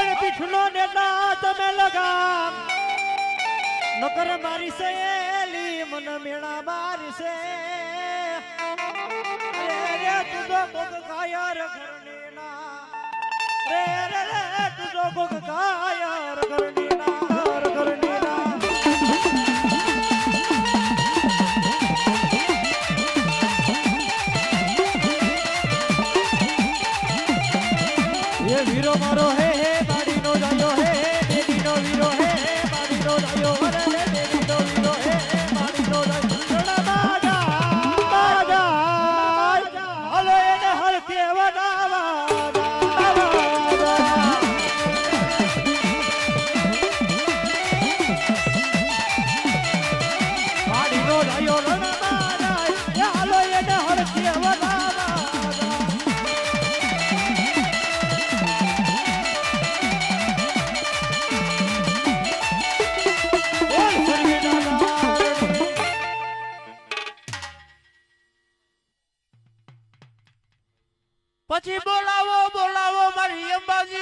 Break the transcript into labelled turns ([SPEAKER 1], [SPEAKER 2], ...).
[SPEAKER 1] હવે પીઠનો નેતા તમે લગામ નકર મારી સહેલી મન મેણા મારી છે રે તુજો ભોગ કાયર ઘરની ના રે તુજો ભોગ કાયર ઘરની ના ઘરની ના ये वीरो मारो हे हे बाड़ी नो जायो हे देवी नो वीरो हे बाड़ी नो जायो अरे देवी नो वीरो हे बाड़ी नो जायो रणा बाजा हलो એને હર કેવડાવા બાડી નો જાયો रणा બાજા હલો એને હર કેવડાવા
[SPEAKER 2] પછી બોલાવો બોલાવો મારી અંબાજી